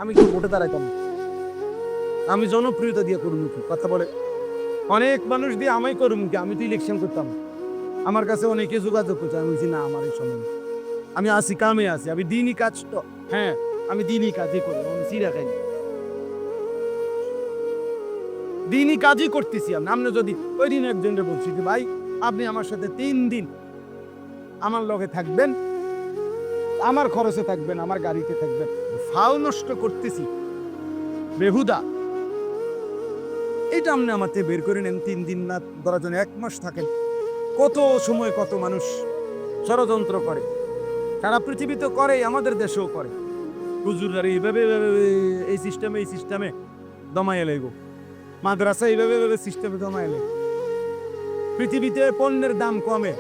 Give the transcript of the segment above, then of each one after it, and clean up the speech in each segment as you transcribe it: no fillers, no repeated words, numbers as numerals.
আমি কেউ ভোটে দাঁড়াইতাম না। আমি জনপ্রিয়তা দিয়ে করুন কি কথা বলে অনেক মানুষ দিয়ে আমায় করুন কি, আমি তো ইলেকশন করতাম। আমার কাছে অনেকে যোগাযোগ করছে, আমি বলছি না আমার এই সময় নেই। আমি আসি কামে আছি, আমি দিনই কাজ তো হ্যাঁ আমি দিনই কাজই করি, আমি চিরা খাই দিনই কাজই করতেছি। আপনি যদি ওই দিন একজনকে বলছি যে ভাই আপনি আমার সাথে 3 দিন আমার লগে থাকবেন, আমার খরচে থাকবেন, আমার গাড়িতে থাকবেন, ফাও নষ্ট করতেছি বেহুদা, এটা আপনি আমাকে বের করে নেন। 3 দিন না ধরার জন্য 1 মাস থাকেন। কত সময় কত মানুষ ষড়যন্ত্র করে, সারা পৃথিবীতে করে, আমাদের দেশেও করে। হুজুররা এইভাবে এই সিস্টেমে দমায় এলাইব, মাদ্রাসা এইভাবে সিস্টেমে দমায় এলে। পৃথিবীতে পণ্যের দাম কমে,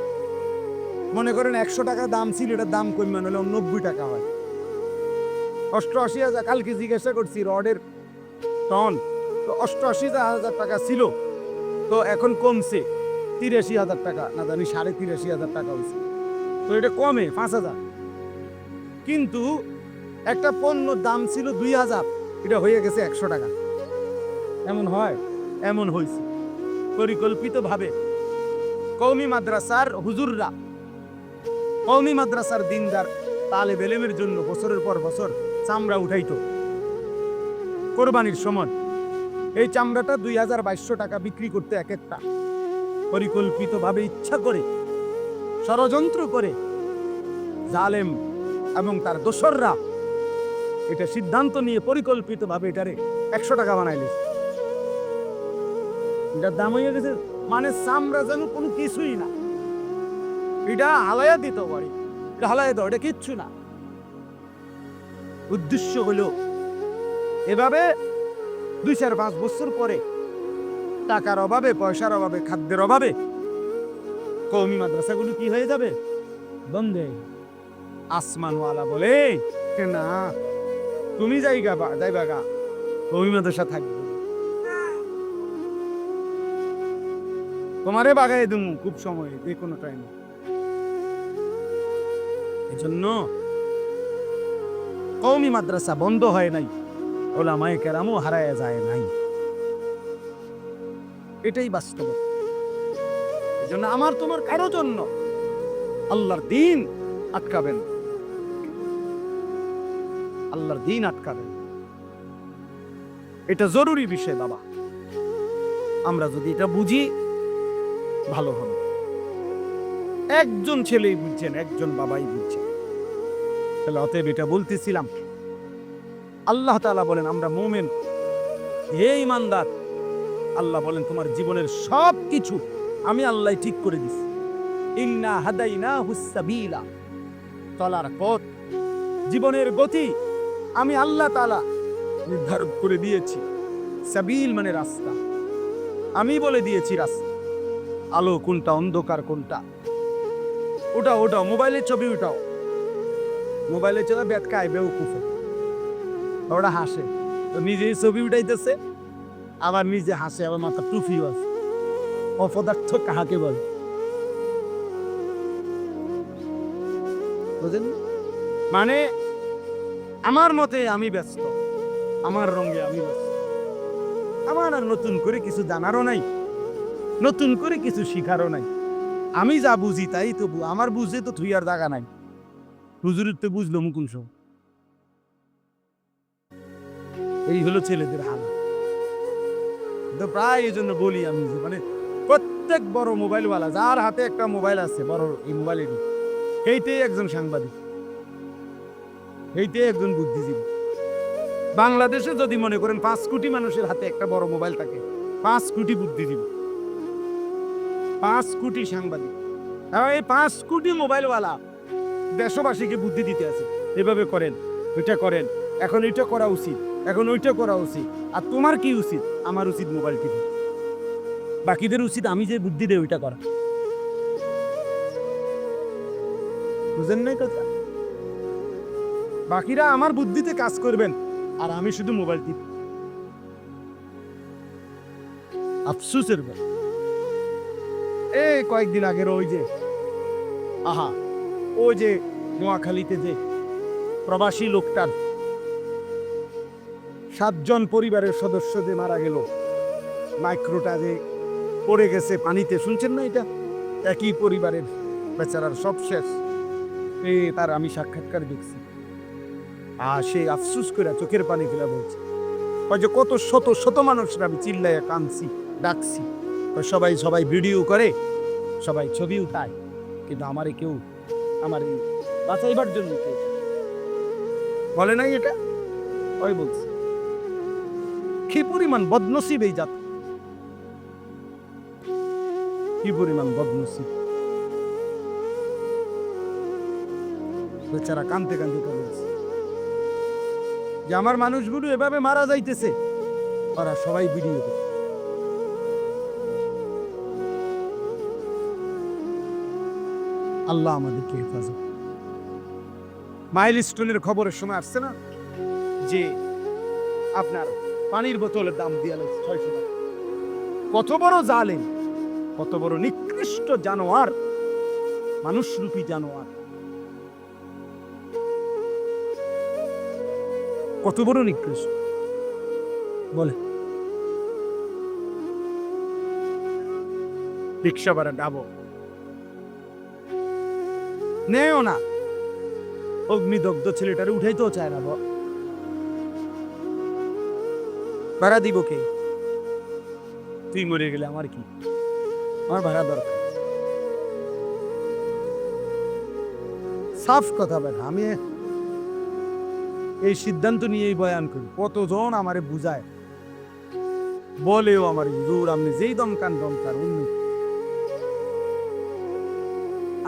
মনে করেন 100 টাকা দাম ছিল, এটার দাম কমে হলে 90 টাকা হয়। 88,000, কালকে জিজ্ঞাসা করছি রডের টন তো 88,000 টাকা ছিল, তো এখন কমছে 83,000 টাকা, না জানি 83,500 টাকা হয়েছে। তো এটা কমে 5,000। কিন্তু একটা পণ্য দাম ছিল 2,000, এটা হয়ে গেছে 100 টাকা। এমন হয়? এমন হয়েছে পরিকল্পিতভাবে। কওমি মাদ্রাসার হুজুররা, কওমি মাদ্রাসার দিনদার তালেব ইলমের জন্য বছরের পর বছর চামড়া উঠাইতো কোরবানির সময়। এই চামড়াটা 2,200 টাকা বিক্রি করতে এক একটা, পরিকল্পিতভাবে ইচ্ছা করে ষড়যন্ত্র করে জালেম এবং তার দোসররা এটা সিদ্ধান্ত নিয়ে পরিকল্পিতভাবে এটারে 100 টাকা বানাইলে। এটার দাম হয়ে গেছে মানে চামড়া যেন কোনো কিছুই না, এটা হালাইয়া দিতে পারি, এটা হালাইয়া দাও, এটা কিচ্ছু না। উদ্দেশ্য হলো এভাবে 2-4-5 বছর পরে টাকার অভাবে, পয়সার অভাবে, খাদ্যের অভাবে কওমি মাদ্রাসাগুলো কি হয়ে যাবে? বন্ধে। আসমানওয়ালা বলে না তুমি যাইবা গা, কওমি মাদ্রাসা থাকবে, তোমারে বাগাই দেবো খুব সময়, যে কোনো টাইমে। এজন্য কওমি মাদ্রাসা বন্ধ হয় নাই, ওলামায়ে কেরামও হারায় যায় নাই, এটাই বাস্তব। এজন্য আমার তোমার কারো জন্য আল্লাহর দ্বীন আটকাবেন, আল্লাহর দ্বীন আটকাবেন, এটা জরুরি বিষয় বাবা। আমরা যদি এটা বুঝি ভালো হবে। একজন ছেলেই বুঝছেন, একজন বাবাই বুঝছেন। তাহলে অতএব এটা বলতেছিলাম, আল্লাহ তাআলা বলেন আমরা মুমিন, হে ঈমানদার, আল্লাহ বলেন তোমার জীবনের সব কিছু আমি আল্লাহ ঠিক করে দিছি। ইন্না হাদাইনাহুস সাবিলা, চলার পথ, জীবনের গতি আমি আল্লাহ তাআলা নির্ধারণ করে দিয়েছি। সাবিল মানে রাস্তা, আমি বলে দিয়েছি রাস্তা, আলো কোনটা অন্ধকার কোনটা। ওটা মোবাইলের ছবি উঠাও, মোবাইলে চলে বেতকায় বেউকুফে, ওরা হাসে, তো নিজেই ছবি উঠাইতেছে আবার নিজে হাসে, আবার মাথা টুপিও আছে। অপদার্থ কাহাকে বলে বুঝেন? মানে আমার মতে আমি ব্যস্ত, আমার রঙে আমি ব্যস্ত, আমার আর নতুন করে কিছু জানারও নাই, নতুন করে কিছু শিখারও নাই। আমি যা বুঝি তাই তো, আমার বুঝে তো থুইয়ার জায়গা নাই। হুজুরের তো বুঝলো মুকুল সব। এই হলো ছেলেদের হালাত। তো প্রায় এই জন্য বলি আমি যে মানে প্রত্যেক বড় মোবাইলওয়ালা যার হাতে একটা মোবাইল আছে, বড় এই মোবাইলেরই, এইটাই একজন সাংবাদিক, এইটাই একজন বুদ্ধিজীবী। বাংলাদেশে যদি মনে করেন 5 কোটি মানুষের হাতে একটা বড় মোবাইল থাকে, 5 কোটি বুদ্ধিজীবী, 5 কোটি সাংবাদিক, আর এই 5 কোটি মোবাইলওয়ালা দেশবাসীকে বুদ্ধি দিতে আছে, এভাবে করেন, ওইটা করেন, এখন এটা করা উচিত, এখন ওইটা করা উচিত। আর তোমার কি উচিত? আমার উচিত মোবাইল টিপা, বাকিদের উচিত আমি যে বুদ্ধি দেই ওইটা করা। বুঝেন নাই কথা? বাকিরা আমার বুদ্ধিতে কাজ করবেন আর আমি শুধু মোবাইল টিপ। আফসোসের ব্যাপার। এই কয়েকদিন আগের ওই যে ওই যে নোয়াখালীতে যে প্রবাসী লোকটার 7 জন পরিবারের সদস্য যে মারা গেল, মাইক্রোটা যে পড়ে গেছে পানিতে, শুনছেন না? এটা একই পরিবারের বেচারার সব শেষ। তার আমি সাক্ষাৎকার দেখছি, আর সে আফসুস করে চোখের পানি ফেলে বলছে, যে কত শত শত মানুষরা আমি চিল্লাইয়া কাঁদছি, ডাকছি, সবাই সবাই ভিডিও করে, সবাই ছবি উঠায়, কিন্তু আমারে কেউ আমার বাঁচাইবার জন্য কেউ বলে নাই। এটা ওই বলছে কি পরিমাণ বদনসিব এই জাত, কি পরিমাণ বদনসিব। বেচারা কাঁদতে কাঁদতে বলছে যে আমার মানুষগুলো এভাবে মারা যাইতেছে, ওরা সবাই ভিডিও করে। আল্লাহ আমাদেরকে হেফাজত। মাইলস্টোনের খবরের সময় আসছে না যে আপনার পানির বোতলের দাম দিয়ে 600 টাকা। কত বড় জালেম, কত বড় নিকৃষ্ট জানোয়ার, মানুষরূপী জানোয়ার, কত বড় নিকৃষ্ট বলে। রিক্সা ভাড়া ডাবো নেও না, অগ্নিদগ্ধ ছেলেটারে উঠাইতেও চায় না, ভাড়া দিব কে? তুই মরে গেলে আমার কি, আমার ভাড়া দরকার। সাফ কথা বেটা, আমি এই সিদ্ধান্ত নিয়েই বয়ান করি। কতজন আমারে বুঝায়, বলেও আমার হুজুর আপনি যেই দমকান দমকার অন্য,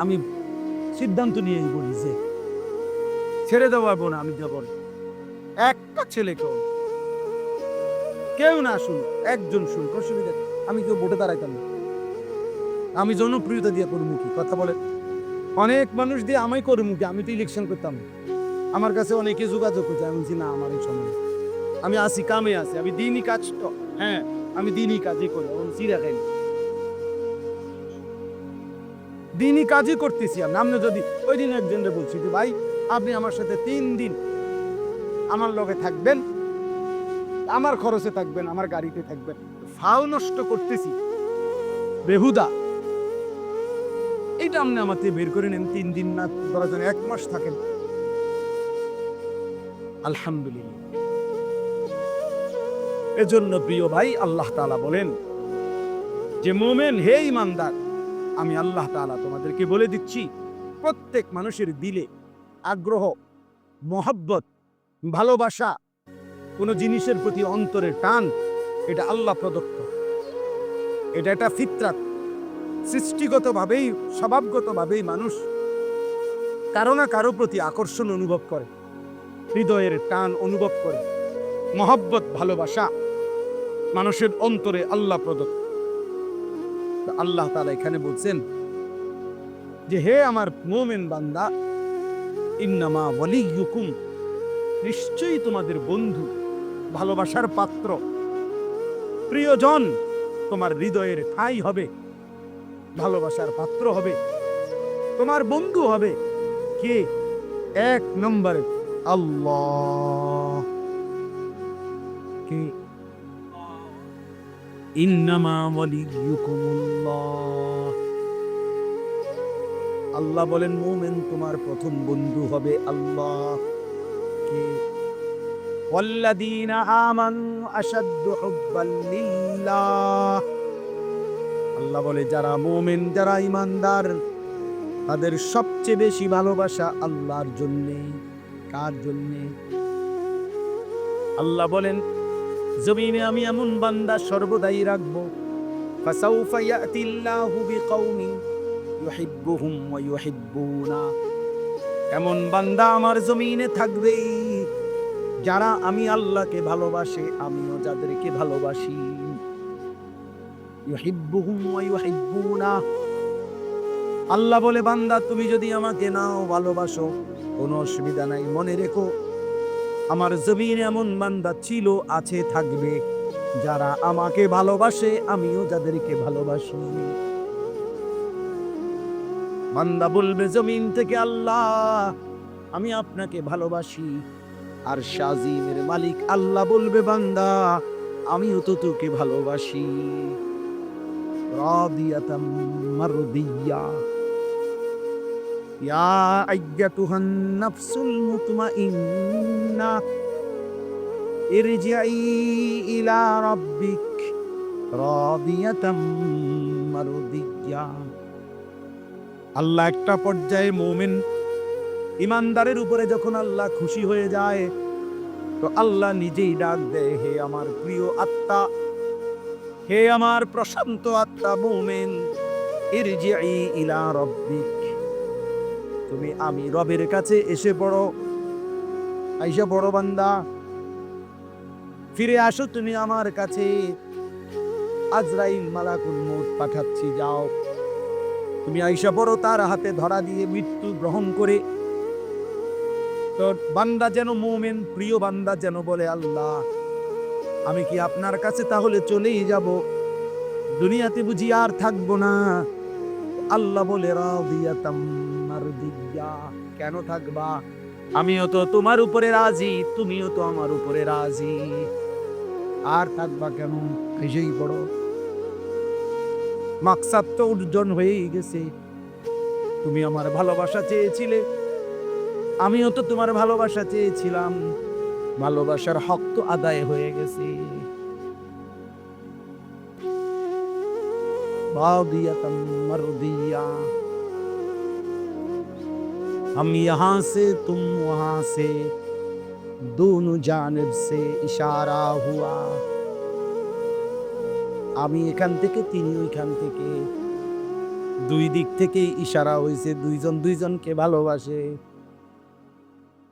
আমি সিদ্ধান্ত নিয়েই বলি যে ছেড়ে দেওয়া না, আমি যাব না। একটা ছেলে কেউ না শুন, একজন শুন, অসুবিধা। আমি কেউ ভোটে দাঁড়াইতাম না, আমি জনপ্রিয়তা দিয়ে করবো কি? কথা বলে অনেক মানুষ দিয়ে আমি করবো কি? আমি তো ইলেকশন করতাম, আমার কাছে অনেকে যোগাযোগ করছে, আমি বলছি না আমার এই সময় আমি আসি, কামে আছি, আমি দিনই কাজ তো, হ্যাঁ আমি দিনই কাজই করি, চিরা খাই দিনই কাজই করতেছি। আপনি যদি ওই দিন একজনকে বলছি যে ভাই আপনি আমার সাথে 3 দিন আমার লগে থাকবেন, আমার খরচে থাকবেন, আমার গাড়িতে থাকবেন, ফাও নষ্ট করতেছি বেহুদা, এইটা আপনি আমাকে বের করে নেন। 3 দিন না, ধরা যান 1 মাস থাকেন, আলহামদুলিল্লাহ। এজন্য প্রিয় ভাই, আল্লাহ তাআলা বলেন যে মুমিন হে ঈমানদার, আমি আল্লাহ তাআলা তোমাদেরকে বলে দিচ্ছি, প্রত্যেক মানুষের দিলে আগ্রহ, মহব্বত, ভালোবাসা, কোনো জিনিসের প্রতি অন্তরের টান, এটা আল্লাহ প্রদত্ত, এটা একটা ফিতরাত। সৃষ্টিগতভাবেই, স্বভাবগতভাবেই মানুষ কারো না কারো প্রতি আকর্ষণ অনুভব করে, হৃদয়ের টান অনুভব করে, মহব্বত, ভালোবাসা মানুষের অন্তরে আল্লাহ প্রদত্ত। আল্লাহ তাআলা এখানে বলছেন যে হে আমার মুমিন বান্দা, ইন্নামা ওয়ালিয়ুকুম, নিশ্চয়ই তোমাদের বন্ধু, ভালোবাসার পাত্র, প্রিয়জন, তোমার হৃদয়ের ঠাঁই হবে, ভালোবাসার পাত্র হবে, তোমার বন্ধু হবে কে? 1 নম্বরে আল্লাহ। কে? ইন্নামা ওয়ালিয়ুকুমুল্লাহ। আল্লাহ বলেন মুমিন তোমার প্রথম বন্ধু হবে আল্লাহ। কে? ওয়াল্লাযীনা আমানু আশাদ্দু হুব্বাল লিল্লাহ। আল্লাহ বলে যারা মুমিন, যারা ঈমানদার, তাদের সবচেয়ে বেশি ভালোবাসা আল্লাহর জন্যে। কার জন্যে? আল্লাহ বলেন জমিনে আমি এমন বান্দা সর্বদাই রাখবো, ফাসাউফা ইয়াতিল্লাহু বিকাউমিন ইউহিব্বুহুম ওয়া ইউহিব্বুনা। এমন বান্দা আমার জমিনে থাকবে যারা আমি আল্লাহকে ভালোবাসে, আমিও যাদেরকে ভালোবাসি। ইউহিব্বুহুম ওয়া ইউহিব্বুনা। আল্লাহ বলে বান্দা তুমি যদি আমাকে নাও ভালোবাসো, কোনো অসুবিধা নাই, মনে রেখো আমার জমিনে এমন বান্দা ছিল, আছে, থাকবে যারা আমাকে ভালোবাসে, আমিও যাদেরকে ভালোবাসি। বান্দা বলবে জমিন থেকে, আল্লাহ আমি আপনাকে ভালোবাসি, আর শাজিমের মালিক আল্লাহ বলবে বান্দা আমিও তো তোকে ভালোবাসি। রাদিয়াতাম মারদিয়া ইয়া আইয়াতুহান নাফসুল মুতমাইন্না ইরজিই ইলা রাব্বিক রাদিয়াতাম মারদিয়া। আল্লাহ একটা পর্যায়ে মুমিন ইমানদারের উপরে যখন আল্লাহ খুশি হয়ে যায় তো আল্লাহ নিজেই ডাক দেয়, হে আমার প্রিয় আত্মা, হে আমার প্রশান্ত আত্মা মুমিন, ইরজিই ইলা রাব্বিক, তুমি আমি রবের কাছে এসে পড়ো, আইসা বড় বান্দা, ফিরে আসো তুমি আমার কাছে। আজরাইল মালাকুল মউত পাঠাচ্ছি, যাও তুমি আইসা পড়ো তার হাতে ধরা দিয়ে মৃত্যু গ্রহণ করে। তো বান্দা যেন মুমিন প্রিয় বান্দা যেন বলে, আল্লাহ আমি কি আপনার কাছে তাহলে চলেই যাব, দুনিয়াতে বুঝি আর থাকবো না? আল্লাহ বলে রাদিয়াতাম মারদিয়া, কেন থাকবা? আমিও তো তোমার উপরে রাজি, তুমিও তো আমার উপরে রাজি, আর থাকবা কেন? এসেই বড় মাকসাদ তো অর্জন হয়েই গেছে। তুমি আমার ভালোবাসা চেয়েছিলে, আমিও তো তোমার ভালোবাসা চেয়েছিলাম, ভালোবাসার হক তো আদায় হয়ে গেছে। রাদিয়াতাম মারদিয়া, हम यहाँ से तुम वहाँ से दोनों जानिब से इशारा हुआ। আমি এখান থেকে তিনি ওইখান থেকে, দুই দিক থেকে ইশারা হয়েছে, দুইজন দুইজনকে ভালোবাসে।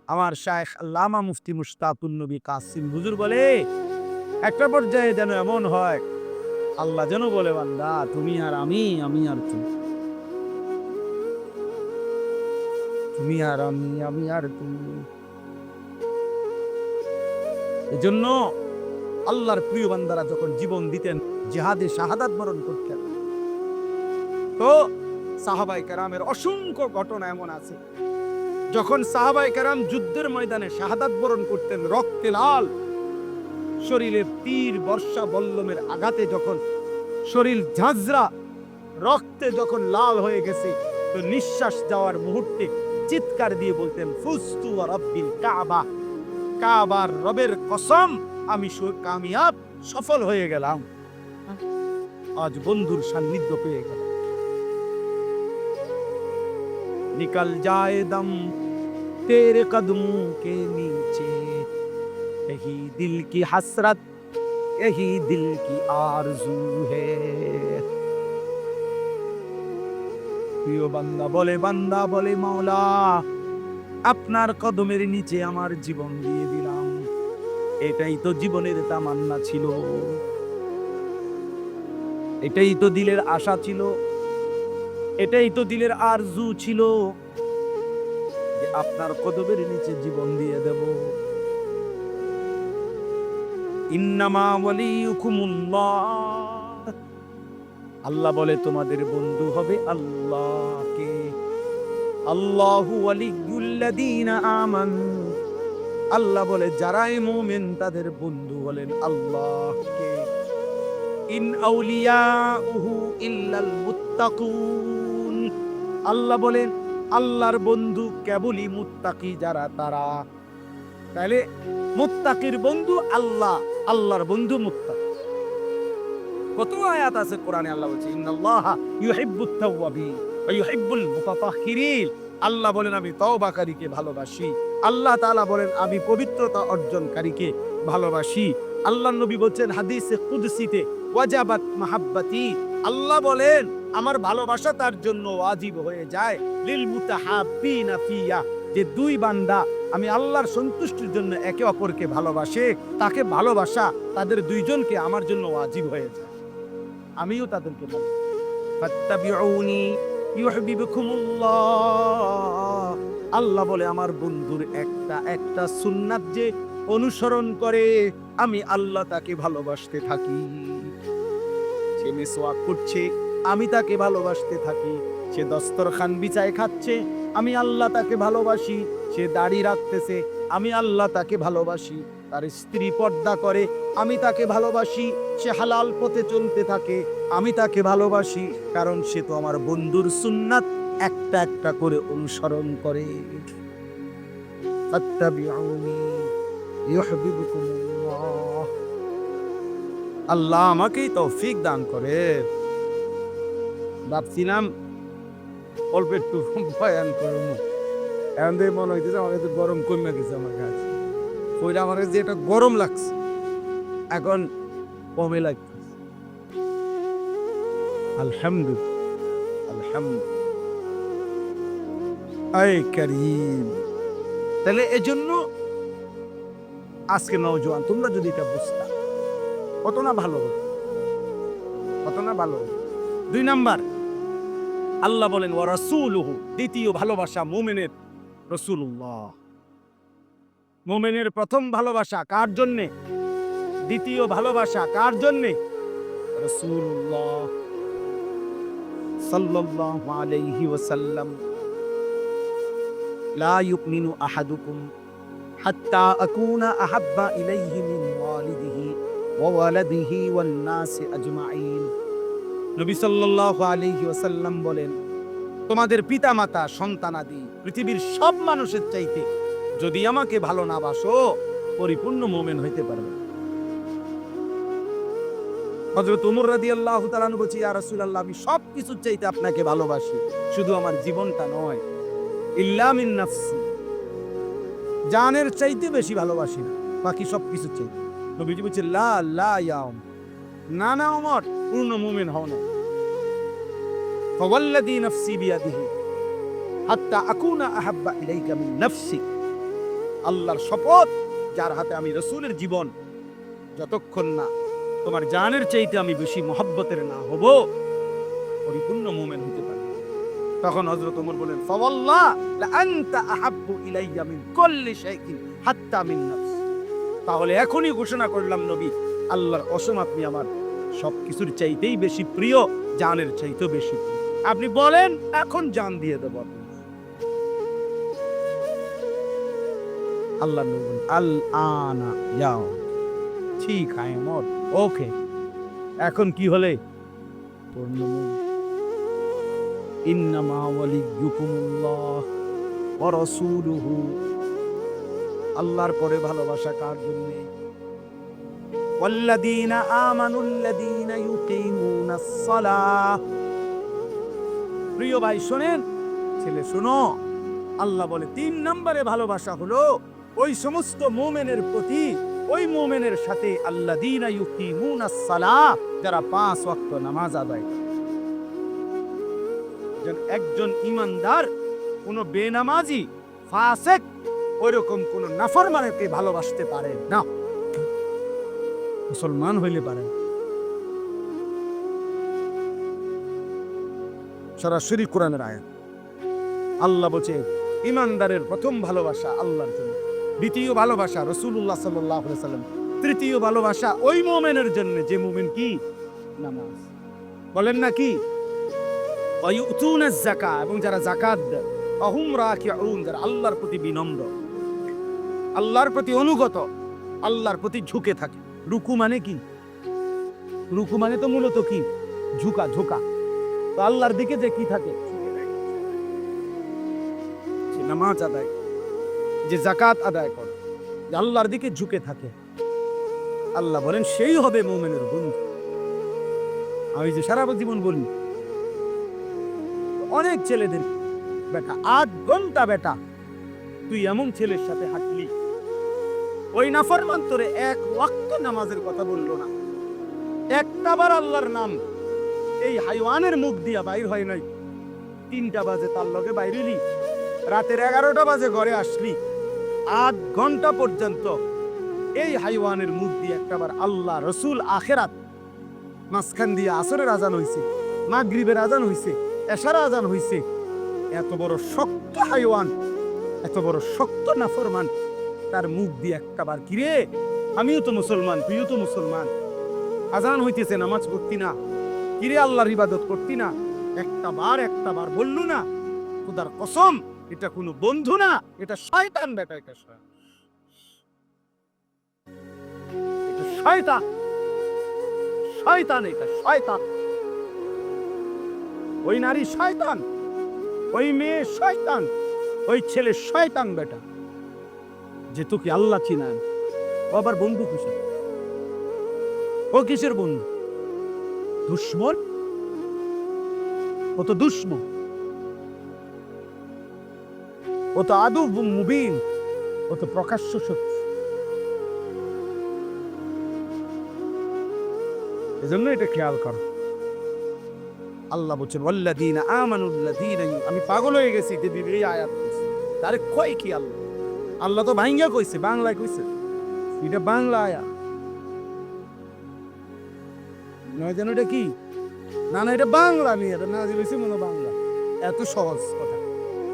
আমার শায়েখ আল্লামা মুফতি মুশতাকুন নবী কাসিম হুজুর বলে, একটা পর্যায়ে যেন এমন হয় আল্লাহ যেন বলে, বান্দা তুমি আর আমি, আমি আর তুমি, তুমি আর আমি, আমি আর তুমি। এজন্য আল্লাহর প্রিয় বান্দারা যখন জীবন দিতেন, জিহাদে শাহাদাত বরণ করতেন, তো সাহাবায়ে কেরামের অসংখ্য ঘটনা এমন আছে, যখন সাহাবায়ে কেরাম যুদ্ধের ময়দানে শাহাদাত বরণ করতেন, রক্তে লাল, শরীরে তীর বর্ষা বল্লমের আঘাতে যখন শরীর ঝাঁঝরা রক্তে যখন লাল হয়ে গেছে, তো নিঃশ্বাস যাওয়ার মুহূর্তে চিৎকার দিয়ে বলতেন, ফুস্তু ওয়া রাব্বিল কাবা, কাবার রবের কসম আমি কামিয়াব, সফল হয়ে গেলাম, আজ বন্ধুর সান্নিধ্য পেয়ে গেলাম। निकल जाए दम तेरे कदमों के नीचे, यही दिल की हसरत, यही दिल की आरज़ू है। প্রিয় বান্দা বলে মাওলা আপনার কদমের নিচে আমার জীবন দিয়ে দিলাম, এটাই তো জীবনের তামান্না ছিল, এটাই তো দিলের আশা ছিল, এটাই তো দিলের আরজু ছিল যে আপনার কদমের নিচে জীবন দিয়ে দেব। ইন্নামা ওয়ালিয়ুকুমুল্লাহ, আল্লাহ বলে তোমাদের বন্ধু হবে আল্লাহকে। আল্লাহু ওয়ালিয়ুল্লাযীনা আমানু, আল্লাহ বলে যারাই মুমিন তাদের বন্ধু হলেন আল্লাহকে। ইন আউলিয়াউহু ইল্লাল মুত্তাকুন, আল্লাহ বলেন আল্লাহর বন্ধু কেবলই মুত্তাকি যারা, তারা। তাহলে মুত্তাকির বন্ধু আল্লাহ, আল্লাহর বন্ধু মুত্তাকি। কত আয়াত আছে কোরআনে, আল্লাহ বলছে ইন্নাল্লাহা ইউহিব্বুত তাওয়াবিন ওয়া ইউহিব্বুল মুতাতাহহিরিন, আল্লাহ বলেন আমি তওবাকারীকে ভালোবাসি, আল্লাহ তাআলা বলেন আমি পবিত্রতা অর্জনকারীকে ভালোবাসি। আল্লাহর নবী বলছেন হাদিসে কুদসিতে, ওয়াজাবাত মাহাব্বাতি, আল্লাহ বলেন আমার ভালোবাসা তার জন্য ওয়াজিব হয়ে যায়, লিল মুতাহাব্বিনা ফিয়া, যে দুই বান্দা আমি আল্লাহর সন্তুষ্টির জন্য একে অপরকে ভালোবাসে, তাকে ভালোবাসা তাদের দুইজনকে আমার জন্য ওয়াজিব হয়ে যায়, আমিও তাদেরকে ভালোবাসি। ফাত্তাবিউনি ইউহিব্বুকুমুল্লাহ, আল্লাহ বলে আমার বন্ধুর একটা সুন্নাত যে অনুসরণ করে আমি আল্লাহ তাকে ভালোবাসতে থাকি। সে মিসওয়াক করছে, আমি তাকে ভালোবাসতে থাকি। সে দস্তরখান বিছায় খাচ্ছে, আমি আল্লাহ তাকে ভালোবাসি। সে দাড়ি রাখতেছে, আমি আল্লাহ তাকে ভালোবাসি। তার স্ত্রী পর্দা করে, আমি তাকে ভালোবাসি। সে হালাল পথে চলতে থাকে, আমি তাকে ভালোবাসি, কারণ সে তো আমার বন্ধুর সুন্নাত একটা একটা করে অনুসরণ করে। ফাত্তাবিউনি ইউহিব্বুকুমুল্লাহ। আল্লাহ আমাকেই তৌফিক দান করে। ভাবছিলাম অল্প একটু বয়ান করবো, এখন থেকে মনে হইতেছে আমার কাছে গরম কমে গেছে। আমার কাছে কইলে আমার কাছে এটা গরম লাগছে, এখন কমে লাগতেছে। আলহামদুলিল্লাহ, আলহামদুলিল্লাহ। আয় কারীম। তাহলে এজন্য আজকে নওজোয়ান তোমরা যদি এটা বুঝতা কত না ভালো হতো, কত না ভালো হতো। 2 নাম্বার, আল্লাহ বলেন ওয়া রাসূলুহু, দ্বিতীয় ভালোবাসা মুমিনের রাসূলুল্লাহ। মুমিনের প্রথম ভালোবাসা কার জন্যে? দ্বিতীয় ভালোবাসা কার জন্যে? রাসূলুল্লাহ সাল্লাল্লাহু আলাইহি ওয়াসাল্লাম। লা ইউমিনু আহাদুকুম হাত্তা আকুনা আহাব্বা ইলাইহি মিন ওয়ালিদিহি ওয়া ওয়ালাদিহি ওয়ান নাসি আজমাইন। নবী সাল্লাল্লাহু আলাইহি ওয়াসাল্লাম বলেন, তোমাদের পিতামাতা সন্তানাদি পৃথিবীর সব মানুষের চাইতে যদি আমাকে ভালো না বাসো, পরিপূর্ণ মুমিন হইতে পারবে না। হযরত ওমর রাদিয়াল্লাহু তাআলা আনহু বলেন, ইয়া রাসূলুল্লাহ, আমি সব কিছুর চাইতে আপনাকে ভালোবাসি, শুধু আমার জীবনটা নয়। ইল্লা মিন নাফসি, জানের চাইতে বেশি ভালোবাসি না, বাকি সব কিছুর চাইতে। নবীজি বলেন, লা লা ইয়া ওমর, না না ওমর, পূর্ণ মুমিন হও না। ফাওয়াল্লাযী নাফসি বিয়াদিহি হাত্তা আকুনা আহাব্বা ইলাইকা মিন নাফসি। আল্লাহর শপথ, যার হাতে আমি রাসূলের জীবন, যতক্ষণ না তোমার জানের চাইতে আমি বেশি মহব্বতের না হব, পরিপূর্ণ মুমিন হতে পারবে। তখন হযরত ওমর বলেন, ফাওয়াল্লাহ লা আনতা আহাব্বু ইলাইয়া মিন কুল্লি শাইইন হাত্তা মিন নাফসি। তাহলে এখনই ঘোষণা করলাম নবী, আল্লাহর কসম, আপনি আমার সবকিছুর চাইতেই বেশি প্রিয়, জানের চাইতেও বেশি প্রিয়। আপনি বলেন, এখন জান দিয়ে দেব। আল্লাহ নবী আল আনা যাও, ঠিক আছে ওমর, ওকে। এখন কি হলে? পূর্ণ মুমিন। ইন্নামা ওয়ালিয়ুকুমুল্লাহ ওয়া রাসূলুহু। আল্লাহর পরে ভালোবাসা কার জন্য? ওয়াল্লাযীনা আমানুল্লাযীনা ইউকিমুনাস সালাহ। প্রিয় ভাই শোনেন, ছেলে শোনো, আল্লাহ বলে 3 নম্বরে ভালোবাসা হলো ওই সমস্ত মুমিনের প্রতি, ওই মুমিনের সাথে আল্লাযীনা ইউকিমুনাস সালাহ, যারা 5 ওয়াক্ত নামাজ আদায় করে। একজন ঈমানদার কোন বেনামাজি, ফাসিক, ওইরকম কোন নাফরমানকে ভালোবাসতে পারে না। মুসলমান হইলে পারে। সরাসরি কোরআনের আয়াত। আল্লাহ বলছে ঈমানদারের প্রথম ভালোবাসা আল্লাহর জন্য, দ্বিতীয় ভালোবাসা রাসূলুল্লাহ সাল্লাল্লাহু আলাইহি ওয়াসাল্লাম, তৃতীয় ভালোবাসা ওই মুমিনের জন্য যে মুমিন কি নামাজ বলেন না কি, ওয়ায়ুতুনাজ যাকাত, এবং যারা যাকাত দেয়, ওয়াহুম রাকিউন, যারা আল্লাহর প্রতি বিনম্র, আল্লাহর প্রতি অনুগত, আল্লাহর প্রতি ঝুঁকে থাকে। রুকু মানে কি? রুকু মানে তো মূলত কি? ঝুঁকা, ঝুঁকা। তো আল্লাহর দিকে যে কি থাকে, যে নামাজ আদায়, যে যাকাত আদায় করে, যে আল্লাহর দিকে ঝুঁকে থাকে, আল্লাহ বলেন সেই হবে মুমিনের বন্ধু। আমি যে সারা জীবন বলি অনেক ছেলেদের, বেটা 8 ঘন্টা বেটা তুই এমন ছেলের সাথে হাঁটলি, ওই নাফরমান তোরে 1 ওয়াক্ত নামাজের কথা বললো না, একটাবার আল্লাহর নাম এই হাইওয়ানের মুখ দিয়া বাইর হয় নাই। 3টা বাজে তার লগে বাইরিলি, রাতের 11টা বাজে ঘরে আসলি, 8 ঘন্টা পর্যন্ত এই হাইওয়ানের মুখ দিয়ে একটাবার আল্লাহ, রসুল, আখেরাত, মাঝখান দিয়ে আসরের আজান হইছে, মাগরিবের আজান হইছে, এশার আজান হইছে। এত বড় শক্ত হাইওয়ান, এত বড় শক্ত নাফরমান, তার মুখ দিয়ে একটাবার, কিরে আমিও তো মুসলমান, তুইও তো মুসলমান, আজান হইতেছে নামাজ পড়তি না, কিরে আল্লাহর ইবাদত করতি না, একটাবার বললু না? খোদার কসম এটা কোনো বন্ধু না, এটা শয়তান বেটা, এটা শয়তান, শয়তান, এটা শয়তান। ওই নারী শয়তান, ওই মেয়ে শয়তান, ওই ছেলে শয়তান বেটা, যে তোকে আল্লাহ চিনান। ও আবার বন্ধু কিসের? ও কিসের বন্ধু? দুশ্মন। ও তো দুশ্মন, ও তো আদু মুবিন, ও তো প্রকাশ্য শত্রু। এজন্য এটা খেয়াল করো। আল্লাহ বলছেন ওয়াল্লাযীনা আমানুল্লাযীনা, আমি পাগল হয়ে গেছি যে এই আয়াত কইছে। তারে কয় কি আল্লাহ? আল্লাহ তো ভাঙ্গা কইছে, বাংলায় কইছে। এটা বাংলা আয়াত নয়, যেন এটা কি না, না এটা বাংলা নিয়ে, এটা নাযিল হইছে মনে বাংলা। এত সহজ কথা।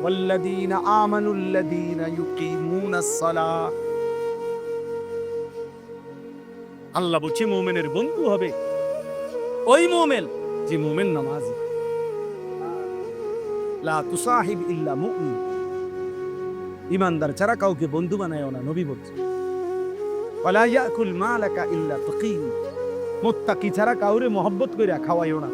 ওয়াল্লাযীনা আমানুল্লাযীনা ইউকিমুনাস সালাহ। আল্লাহ বলছে মুমিনের বন্ধু হবে ওই মুমিন যে মুমিন নামাজি। লা তুসাহিব ইল্লা মুমিন, ইমানদার ছাড়া কাউকে বন্ধু বানায়ও না, নবী বলছে। ওয়ালা ইয়াকুল মালাকা ইল্লা তাকী, মুত্তাকি ছাড়া কাউরে মহব্বত কইরা খাওয়াইও না।